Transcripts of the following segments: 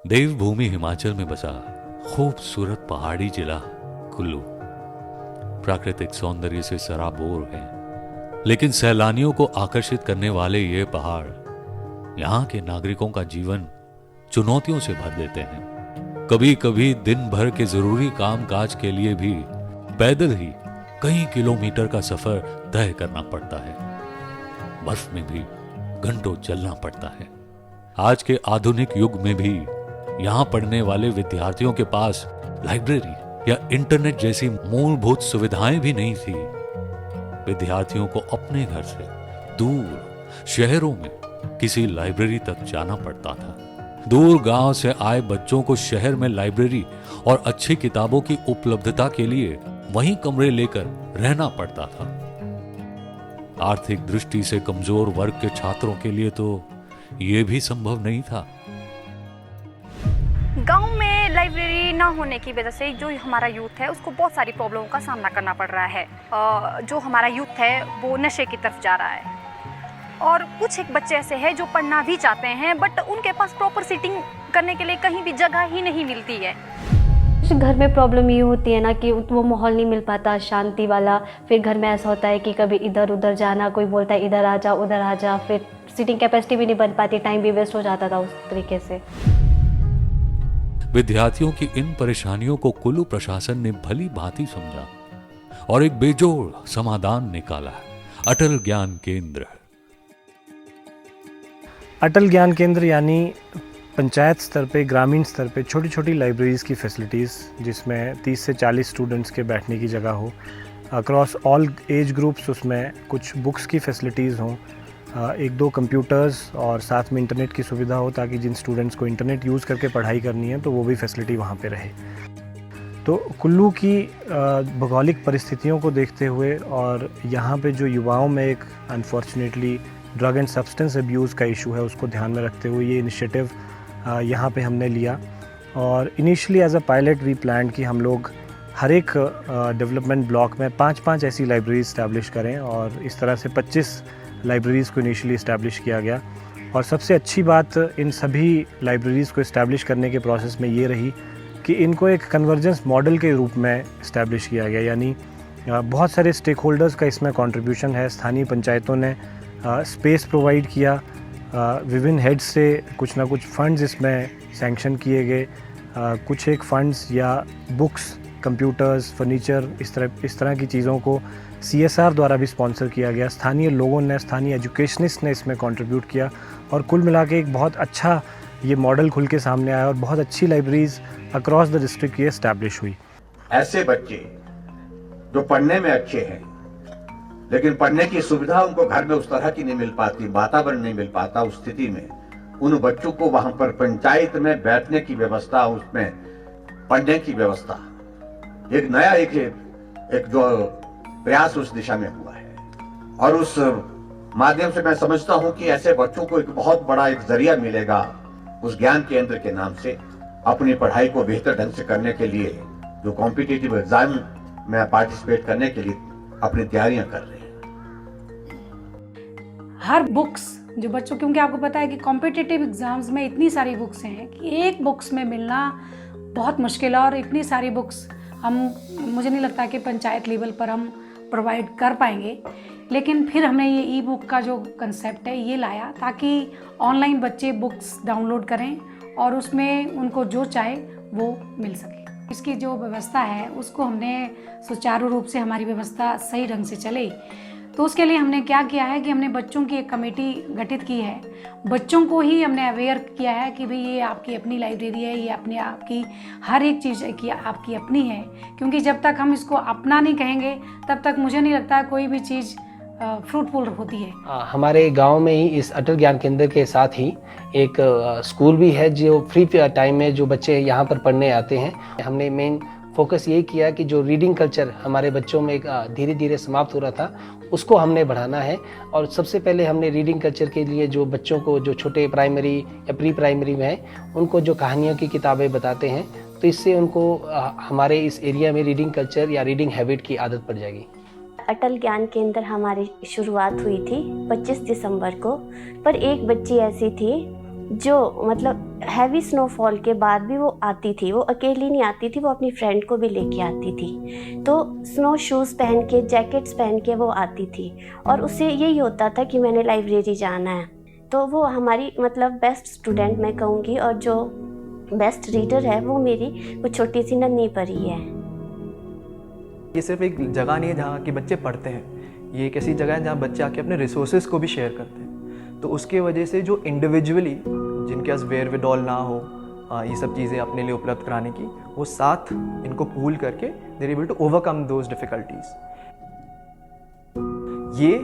देवभूमि हिमाचल में बसा खूबसूरत पहाड़ी जिला कुल्लू प्राकृतिक सौंदर्य से सराबोर है, लेकिन सैलानियों को आकर्षित करने वाले ये पहाड़ यहाँ के नागरिकों का जीवन चुनौतियों से भर देते हैं। कभी कभी दिन भर के जरूरी काम काज के लिए भी पैदल ही कई किलोमीटर का सफर तय करना पड़ता है। बर्फ में भी घंटों चलना पड़ता है। आज के आधुनिक युग में भी यहाँ पढ़ने वाले विद्यार्थियों के पास लाइब्रेरी या इंटरनेट जैसी मूलभूत सुविधाएं भी नहीं थी। विद्यार्थियों को अपने घर से दूर शहरों में किसी लाइब्रेरी तक जाना पड़ता था। दूर गांव से आए बच्चों को शहर में लाइब्रेरी और अच्छी किताबों की उपलब्धता के लिए वहीं कमरे लेकर रहना पड़ता था। आर्थिक दृष्टि से कमजोर वर्ग के छात्रों के लिए तो यह भी संभव नहीं था। गांव में लाइब्रेरी ना होने की वजह से जो हमारा यूथ है उसको बहुत सारी प्रॉब्लमों का सामना करना पड़ रहा है। जो हमारा यूथ है वो नशे की तरफ जा रहा है और कुछ एक बच्चे ऐसे हैं जो पढ़ना भी चाहते हैं बट उनके पास प्रॉपर सीटिंग करने के लिए कहीं भी जगह ही नहीं मिलती है। घर में प्रॉब्लम ये होती है ना कि वो माहौल नहीं मिल पाता शांति वाला। फिर घर में ऐसा होता है कि कभी इधर उधर जाना, कोई बोलता है इधर आ जा उधर आ जा, फिर सीटिंग कैपेसिटी भी नहीं बन पाती, टाइम भी वेस्ट हो जाता था उस तरीके से। विद्यार्थियों की इन परेशानियों को कुल्लू प्रशासन ने भली भांति समझा और एक बेजोड़ समाधान निकाला। अटल ज्ञान केंद्र। अटल ज्ञान केंद्र यानी पंचायत स्तर पे, ग्रामीण स्तर पे छोटी छोटी लाइब्रेरीज़ की फैसिलिटीज़, जिसमें 30 से 40 स्टूडेंट्स के बैठने की जगह हो, अक्रॉस ऑल एज ग्रुप्स उसमें कुछ बुक्स की फैसिलिटीज़ हों, एक दो कंप्यूटर्स और साथ में इंटरनेट की सुविधा हो ताकि जिन स्टूडेंट्स को इंटरनेट यूज़ करके पढ़ाई करनी है तो वो भी फैसिलिटी वहाँ पे रहे। तो कुल्लू की भौगोलिक परिस्थितियों को देखते हुए और यहाँ पे जो युवाओं में एक unfortunately drug and substance abuse का इशू है उसको ध्यान में रखते हुए ये इनिशिएटिव यहाँ पे हमने लिया। और initially as a pilot we plan कि हम लोग हर एक डेवलपमेंट ब्लॉक में 5-5 ऐसी लाइब्रेरी इस्टेब्लिश करें और इस तरह से 25 लाइब्रेरीज़ को इनिशियली इस्टेब्लिश किया गया। और सबसे अच्छी बात इन सभी लाइब्रेरीज़ को इस्टेब्लिश करने के प्रोसेस में ये रही कि इनको एक कन्वर्जेंस मॉडल के रूप में इस्टेब्लिश किया गया, यानी बहुत सारे स्टेक होल्डर्स का इसमें कंट्रीब्यूशन है। स्थानीय पंचायतों ने स्पेस प्रोवाइड किया, विभिन्न हेड्स से कुछ ना कुछ फंड्स इसमें सैंक्शन किए गए, कुछ एक फंड्स या बुक्स, कंप्यूटर्स, फर्नीचर, इस तरह की चीज़ों को CSR द्वारा भी स्पॉन्सर किया गया। स्थानीय लोगों ने, स्थानीय एजुकेशनिस्ट ने इसमें कंट्रीब्यूट किया और कुल मिला के एक बहुत अच्छा ये मॉडल खुल के सामने आया और बहुत अच्छी लाइब्रेरीज अक्रॉस द डिस्ट्रिक्ट ये एस्टैब्लिश हुई। ऐसे बच्चे जो पढ़ने में अच्छे हैं लेकिन पढ़ने की सुविधा उनको घर में उस तरह की नहीं मिल पाती, वातावरण नहीं मिल पाता, उस स्थिति में उन बच्चों को वहां पर पंचायत में बैठने की व्यवस्था, उसमें पढ़ने की व्यवस्था, एक नया एक जो प्रयास उस दिशा में हुआ है। और उस माध्यम से मैं समझता हूं कि ऐसे बच्चों को एक बहुत बड़ा एक जरिया मिलेगा उस ज्ञान केंद्र के नाम से अपनी पढ़ाई को बेहतर ढंग से करने के लिए, जो कॉम्पिटिटिव एग्जाम में पार्टिसिपेट करने के लिए अपनी तैयारियां कर रहे हैं। हर बुक्स जो बच्चों, क्योंकि आपको पता है कि कॉम्पिटिटिव एग्जाम्स में इतनी सारी बुक्स हैं कि एक बुक्स में मिलना बहुत मुश्किल है और इतनी सारी बुक्स मुझे नहीं लगता कि पंचायत लेवल पर हम प्रोवाइड कर पाएंगे। लेकिन फिर हमने ये ई बुक का जो कंसेप्ट है ये लाया ताकि ऑनलाइन बच्चे बुक्स डाउनलोड करें और उसमें उनको जो चाहे वो मिल सके। इसकी जो व्यवस्था है उसको हमने सुचारू रूप से, हमारी व्यवस्था सही ढंग से चले, तो उसके लिए हमने क्या किया है कि हमने बच्चों की एक कमेटी गठित की है। बच्चों को ही हमने अवेयर किया है कि भाई ये आपकी अपनी लाइब्रेरी है, ये अपने आपकी हर एक चीज़ की आपकी अपनी है, क्योंकि जब तक हम इसको अपना नहीं कहेंगे तब तक मुझे नहीं लगता कोई भी चीज़ फ्रूटफुल होती है। हमारे गांव में ही इस अटल ज्ञान केंद्र के साथ ही एक स्कूल भी है जो फ्री टाइम में जो बच्चे यहाँ पर पढ़ने आते हैं। हमने मेन फोकस यही किया कि जो रीडिंग कल्चर हमारे बच्चों में धीरे धीरे समाप्त हो रहा था उसको हमने बढ़ाना है। और सबसे पहले हमने रीडिंग कल्चर के लिए जो बच्चों को जो छोटे प्राइमरी या प्री प्राइमरी में है उनको जो कहानियों की किताबें बताते हैं, तो इससे उनको हमारे इस एरिया में रीडिंग कल्चर या रीडिंग हैबिट की आदत पड़ जाएगी। अटल ज्ञान केंद्र हमारी शुरुआत हुई थी 25 दिसंबर को, पर एक बच्ची ऐसी थी जो मतलब हैवी स्नोफॉल के बाद भी वो आती थी, वो अकेली नहीं आती थी, वो अपनी फ्रेंड को भी लेके आती थी। तो स्नो शूज़ पहन के, जैकेट्स पहन के वो आती थी और उससे यही होता था कि मैंने लाइब्रेरी जाना है। तो वो हमारी मतलब बेस्ट स्टूडेंट मैं कहूँगी, और जो बेस्ट रीडर है वो मेरी वो छोटी सी नन्ही परी है। ये सिर्फ एक जगह नहीं है जहाँ के बच्चे पढ़ते हैं, ये एक ऐसी जगह है जहाँ बच्चे आके अपने रिसोर्सेज को भी शेयर करते हैं। तो उसके वजह से जो इंडिविजुअली जिनके पास वेयर विडॉल ना हो ये सब चीज़ें अपने लिए उपलब्ध कराने की, वो साथ इनको पूल करके they are able to overcome those difficulties. ये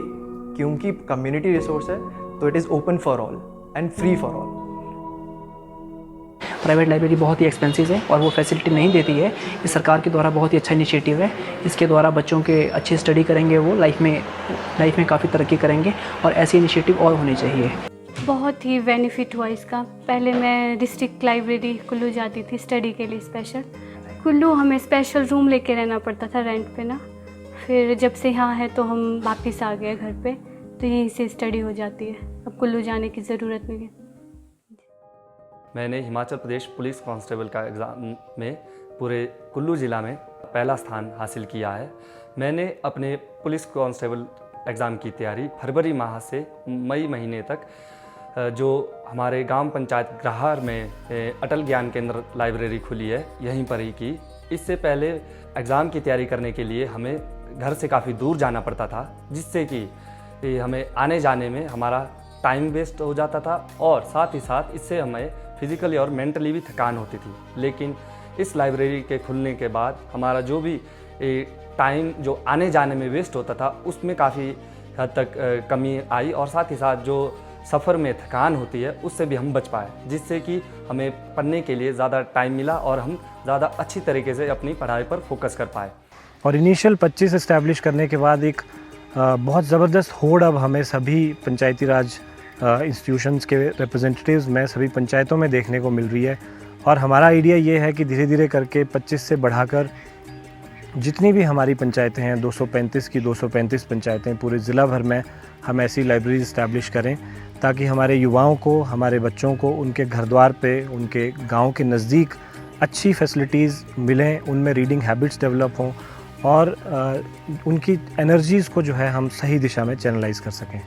क्योंकि कम्युनिटी रिसोर्स है तो it is open for all and free for all. Private library बहुत ही एक्सपेंसिव है और वो फैसिलिटी नहीं देती है। ये सरकार के द्वारा बहुत ही अच्छा इनिशिएटिव है। इसके द्वारा बच्चों के अच्छी स्टडी करेंगे, वो लाइफ में काफ़ी तरक्की करेंगे और ऐसे इनिशिएटिव और होने चाहिए। बहुत ही बेनिफिट हुआ इसका। पहले मैं डिस्ट्रिक्ट लाइब्रेरी कुल्लू जाती थी स्टडी के लिए स्पेशल। कुल्लू हमें स्पेशल रूम लेके रहना पड़ता था रेंट पे ना। फिर जब से यहाँ है तो हम वापस आ गए घर पे, तो यहीं से स्टडी हो जाती है, अब कुल्लू जाने की ज़रूरत नहीं है। मैंने हिमाचल प्रदेश पुलिस कांस्टेबल का एग्ज़ाम में पूरे कुल्लू ज़िला में पहला स्थान हासिल किया है। मैंने अपने पुलिस कांस्टेबल एग्ज़ाम की तैयारी फरवरी माह से मई महीने तक जो हमारे गांव पंचायत ग्राहर में अटल ज्ञान केंद्र लाइब्रेरी खुली है, यहीं पर ही की। इससे पहले एग्ज़ाम की तैयारी करने के लिए हमें घर से काफ़ी दूर जाना पड़ता था, जिससे कि हमें आने जाने में हमारा टाइम वेस्ट हो जाता था और साथ ही साथ इससे हमें फिज़िकली और मेंटली भी थकान होती थी। लेकिन इस लाइब्रेरी के खुलने के बाद हमारा जो भी टाइम जो आने जाने में वेस्ट होता था उसमें काफ़ी हद तक कमी आई और साथ ही साथ जो सफ़र में थकान होती है उससे भी हम बच पाए, जिससे कि हमें पढ़ने के लिए ज़्यादा टाइम मिला और हम ज़्यादा अच्छी तरीके से अपनी पढ़ाई पर फोकस कर पाए। और इनिशियल 25 इस्टेब्लिश करने के बाद एक बहुत ज़बरदस्त होड़ अब हमें सभी पंचायती राज इंस्टीट्यूशंस के रिप्रेजेंटेटिव्स में सभी पंचायतों में देखने को मिल रही है। और हमारा आइडिया ये है कि धीरे धीरे करके 25 से बढ़ाकर जितनी भी हमारी पंचायतें हैं, 235 की 235 पंचायतें पूरे ज़िला भर में हम ऐसी लाइब्रेरी इस्टेब्लिश करें, ताकि हमारे युवाओं को, हमारे बच्चों को उनके घर द्वार पे, उनके गांव के नज़दीक अच्छी फैसिलिटीज़ मिलें, उनमें रीडिंग हैबिट्स डेवलप हों और उनकी एनर्जीज़ को जो है हम सही दिशा में चैनलाइज कर सकें।